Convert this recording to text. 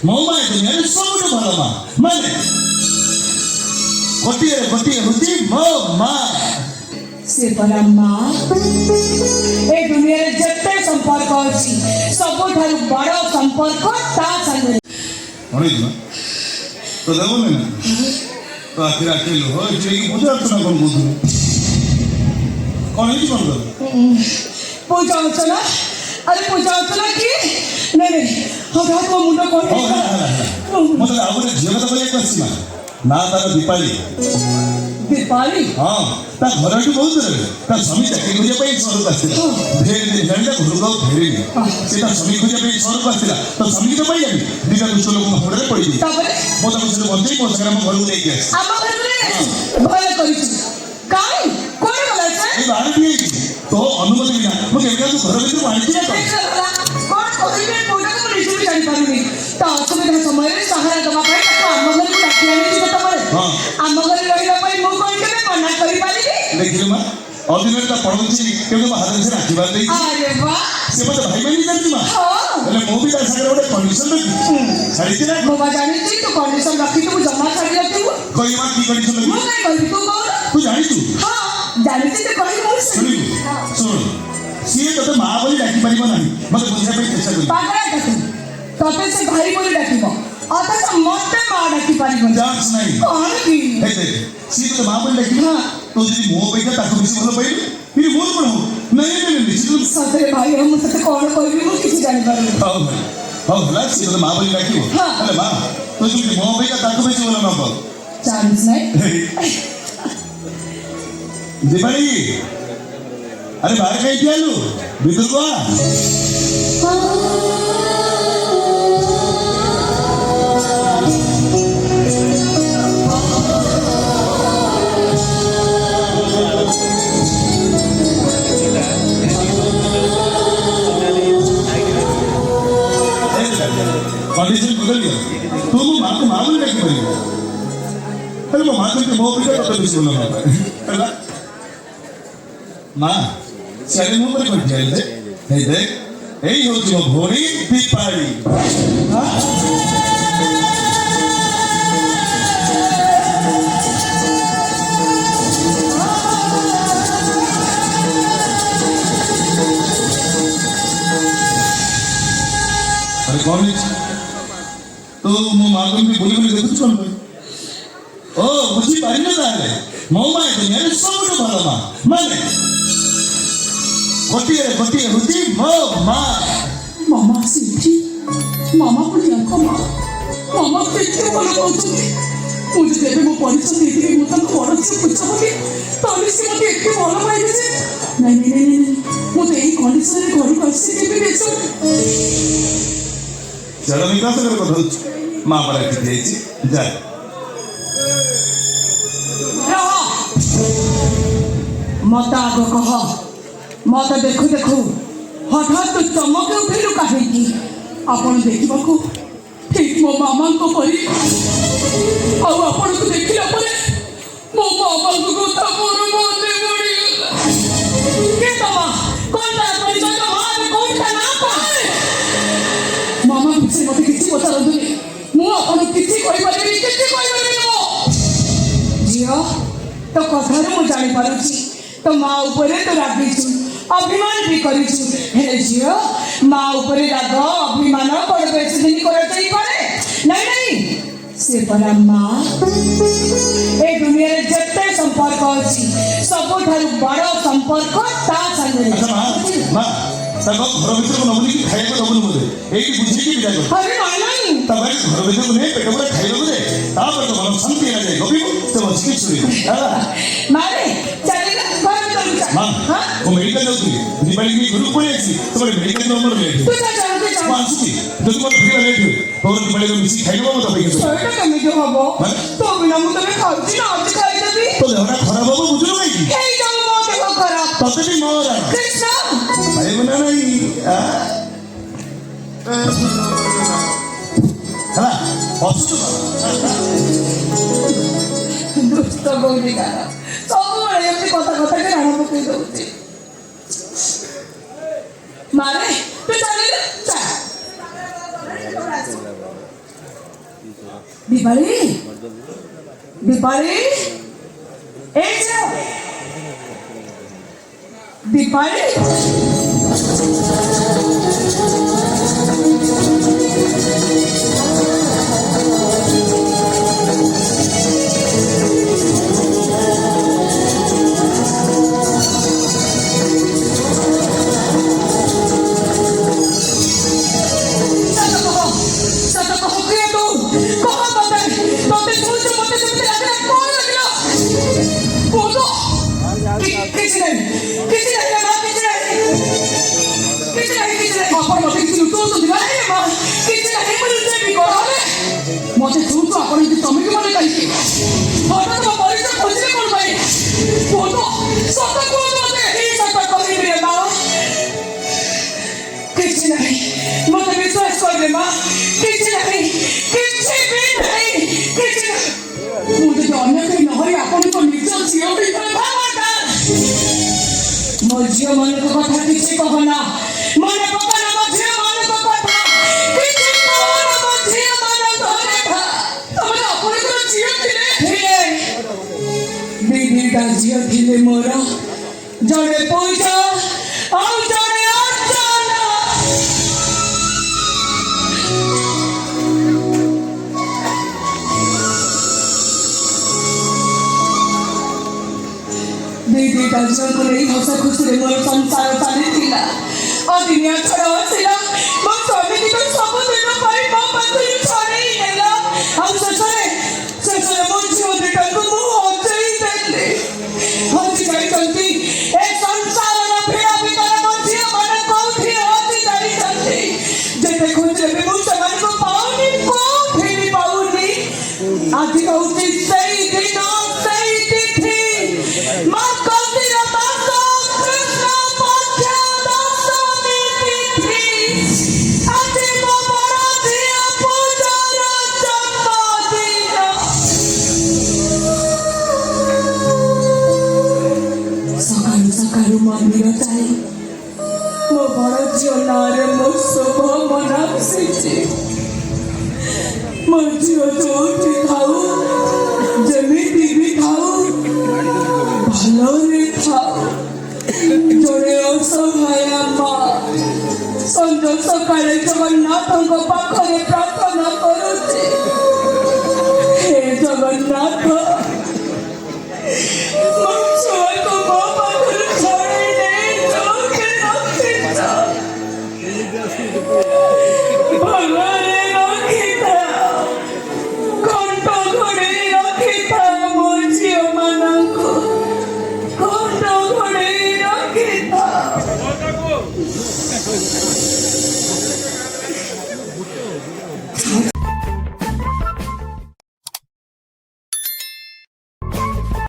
ମୋ ମା ଦୁନିଆରେ ସବୁଠୁ ଭଲ ମା। ମାନେ ଗୋଟିଏ ଗୋଟିଏ ହଉଛି ମୋ ମା। ସେ ପରା ମା। ଏ ଦୁନିଆରେ ଯେତେ ସମ୍ପର୍କ ଅଛି ସବୁଠାରୁ ବଡ଼ ସମ୍ପର୍କ ତା ସାଙ୍ଗରେ। କଣ ହେଇଯିବ ତ ଦେବନି ନା ତ ଆଖିରେ ଆଖି ଲୁହ ଏଠି ପୂଜା ଅର୍ଚ୍ଚନା କଣ କହୁଥିଲୁ? କଣ ହେଇଛି କଣ କର? ପୂଜା ଅର୍ଚ୍ଚନା? ଆରେ ପୂଜା ଅର୍ଚ୍ଚନା କିଏ? ନାଇଁ ହଠାତ୍ ମୋ ମୁଣ୍ଡ କଣ ମତେ ଆଉ ଗୋଟେ ଝିଅ କଥା କହିବାକୁ ଆସିଛି ନା ତାର ଦୀପାଳି। ଦୀପାଳି? ହଁ, ତା ଘର ଏଠୁ ବହୁତ ଦୂରରେ। ତା ସ୍ୱାମୀ ଚାକିରି କରିବା ପାଇଁ ସହରକୁ ଆସିଥିଲା। ଫେରି ଜାଣିଲା ଘରକୁ ଆଉ ଫେରିନି। ସେ ତା ସ୍ୱାମୀ ଖୋଜିବା ପାଇଁ ସହରକୁ ଆସିଥିଲା। ତ ସ୍ୱାମୀକି ତ ପାଇଲାନି। ଦିଟା ଦୁଷ୍ଟ ଲୋକଙ୍କ ହାତରେ ପଡ଼ିଛି। ମୁଁ ତାକୁ ସେଠୁ ବଞ୍ଚେଇ ମୋ ସାଙ୍ଗରେ ଆମ ଘରକୁ ନେଇକି ଆସିଛି। ଆମ ଘରକୁ ଭଲ କରିଛୁ। କାଇଁ କୋଉଠି ଗଲା ସେ? ଏଇ ବାହାରଟି ହେଇଛି ତୋ ଅନୁମତି ବିନା ମୁଁ କେମିତି ଘର ଭିତରୁ ଆଣିଛି ନା କଣ କହିବେ କୋଉଟାକୁ ମୁଁ ନିଜେ ବି ଜାଣିପାରୁନି। ତା ଅସୁବିଧା ସମୟରେ ସହାୟତା ଦେବା ପାଇଁ ତାକୁ ଆମ ଘରକୁ ଡାକି ଆଣିଛି ଯେତେବେଳେ ଆମ ଘରେ ରହିବା ପାଇଁ ମୁଁ କଣ କେବେ ମନା କରିପାରିବି? ଦେଖିଲୁ ମା ଅଦିନରେ ତା ପଡ଼ୋଶୀ କେମିତି ମୋ ହାତରେ ସେ ଆଶୀର୍ବାଦ ଦେଇଛି। ଆରେ ବାଃ, ସେ ମତେ ଭାଇ ମାନି ଜାଣିଛି ମା। ହେଲେ ମୁଁ ବି ତା ସାଙ୍ଗରେ ଗୋଟେ କଣ୍ଡିସନ ରଖିଛି। ଛାଡ଼ିଛି ନା? ମୁଁ ବା ଜାଣିଛି ତୁ କଣ୍ଡିସନ ରଖିଥିବୁ ଜମା ଛାଡ଼ି ରଖିବୁ। କହିଲି ମା କି କଣ୍ଡିସନ ରଖିଛି? ମୁଁ କାଇଁ କହିବି ତୁ କହୁନ? ତୁ ଜାଣିଛୁ? ହଁ ଜାଣିଛି ତୁ କହିବୁ ମୁଁ ଶୁଣିବୁ ଶୁଣ ସିଏ ତୋତେ ମା ବୋଲି ଡାକି ପାରିବ ନାହିଁ। ମତେ ବୁଝିବା ପାଇଁ ଚେଷ୍ଟା କରିବୁ। ପାଗଳା ଡାକିବୁ ତତେ ସେ ଭାଇ ବୋଲି ଡାକିବ ଅଥଚ ମତେ ମା ଡାକି ପାରିବ ଚାନ୍ସ ନାହିଁ। କଣ କି? ସିଏ ତୋତେ ମା ବୋଲି ଡାକିବ ତୁ ଯଦି ମୋ ଅପେକ୍ଷା ତାକୁ ବେଶୀ ଭଲ ପାଇଲୁ କିନ୍ତୁ ମୋର କଣ ହବ? ନାଇଁ ସତରେ ଭାଇ ମୁଁ ତତେ କଣ କହିବି ମୁଁ କିଛି ଜାଣିପାରୁନି। ହଉ ହେଲା ସିଏ ତୋତେ ମା ବୋଲି ଡାକିବ। ହେଲେ ମା ତୁ ଯଦି ମୋ ଅପେକ୍ଷା ତାକୁ ବେଶୀ ଭଲ ନ ପାଉ ଚାନ୍ସ ନାହିଁ। ଦୀପାଳି अरे बाहर कहीं क्या लू भीतर को कंडीशन बदल गया तू माँ को माँ बोली रखी पड़ी अरे वो माँ को मो भी तो भी सुनो माँ सारे मुंह पर बैठ जाए हे देख यही हो जो भोरी दीपाली अरे कौन है तो मो मागुन भी बोली बोली देखु कौन भाई ओ बुझी पारी ना ताले मो मा दुनिया रे सबुठु भलो मा माने गोटिए गोटिए हुती मो मा मामा सिटी मामा पुलिया को मामा कितने बोलो बोलते मुझे देवे वो परिचय देती है मुझे तो बड़ा से पूछा बोली ताली से मुझे एक बोलो भाई से नहीं मुझे एक कंडीशन रे घर को आसी के भी देखो चलो निकाल कर कथा मां पर रखी देछि जा मत आग कह मत देखु देखु हठात चमक उठेलु कहीं आपण देखा ठीक मो मामा को परी आपण को देखला परे मो मामा को कथा मोर मने पड़ी के तमा कोन ता परिचय मां कोन ता ना पाए मामा पीछे मते किछि पता रंदुनी मु आपण किछि कहि पारेनी मो जियो तो कथार मु जानि पारुछि तो माँ ऊपर तो रागिछु अभिमान भी करिछु हेले झियो माँ ऊपर राग अभिमान बड़ बेसी दिन करते करे नहीं से परा माँ ए दुनिया रे जत्ते संपर्क अछि सबठारु बड़ संपर्क ता संगे माँ तब घर भीतर को नबुनी की खाइबा दबुनी बोले एई बुझी की विदा कर अरे नहीं तब घर भीतर को नहीं पेट पूरा खाइबा बोले तापर तो मन शांति आ जाए गबी तो बचकी छुई मारे चलेगा घर भीतर माँ वो मेडिकल जाउथि दीपाली की गुरु कोई अछि तुम्हारे मेडिकल नंबर ले तू जा आसुची जदि मत फिर लेट हुए तोर दीपाली को मिसी खाइबा मत पैके छोटा कमी जो हबो तो बिना मु तने खाउची ना आज खाइ देबी तो देहटा खराब हबो बुझलो नहीं की हे जाऊ मो देह खराब तते भी मोर कृष्ण भाई बना नहीं हला असुच दुष्ट गौरी गाना सब एमती कथा कथा के राणा पकई दउची मारे तू चले जा দীপালি দীপালি এই যে দীপালি मते तुमको आपण इथे तुम्ही मला काही हठात मग परिचय खोजले कोण बाई बोलो स्वतः कोण होते हे स्वतः कोणी रे बा किती नाही मते विश्वास कर रे मा किती नाही किती भी नाही किती मुझे तो अन्य कहीं नहीं आपण को निज जियो भी भावता मो जियो मन को कथा किसी कहना मन पकना मो जियो मन को कथा किसी कहना मो जियो मन धरे था तमने आपण को जियो थिले दीदी का जियो थिले मोरा जड़े पूजा और जड़े अर्चना दीदी का जियो को नहीं हंसा खुशी रे मोर संसार चाली थिला अदिनिया छड़ा थिला मो स्वामी की तो सब दिन पाई मो पाखु छड़े नेला हम ससरे मो जियो देखा को मो होते ही देले हम जाई चलती ए संसार ना फेरा भीतर मो जियो मन कोठी होती जाई चलती जेते खोज रे मो समान को पाउनी कोठी भी पाउनी आज कहूती सही दिन सही तिथि मां कोठी रा दासो कृष्ण पक्ष दशमी तिथि आज मो बड़ा जियो पूजार जन्मदिन सकाळू सकाळू मंदिर जाई मो बड़ झियो नारे मो शुभ मनासीची मो झियो जोठी खाऊ जेमिति भी खाऊ भलोरे खाऊ जोड़े असहाया माँ संज सकाळे जगन्नाथଙ୍କ ପାଖରେ ପ୍ରାର୍ଥନା କରୁଛି हे जगन्नाथ ମୋ ଛୁଆକୁ ମୋ ପାଖରୁ ଛଡ଼େଇ ନେଇ ଯୋଉଠି ରଖିଛ ଭଗବାନ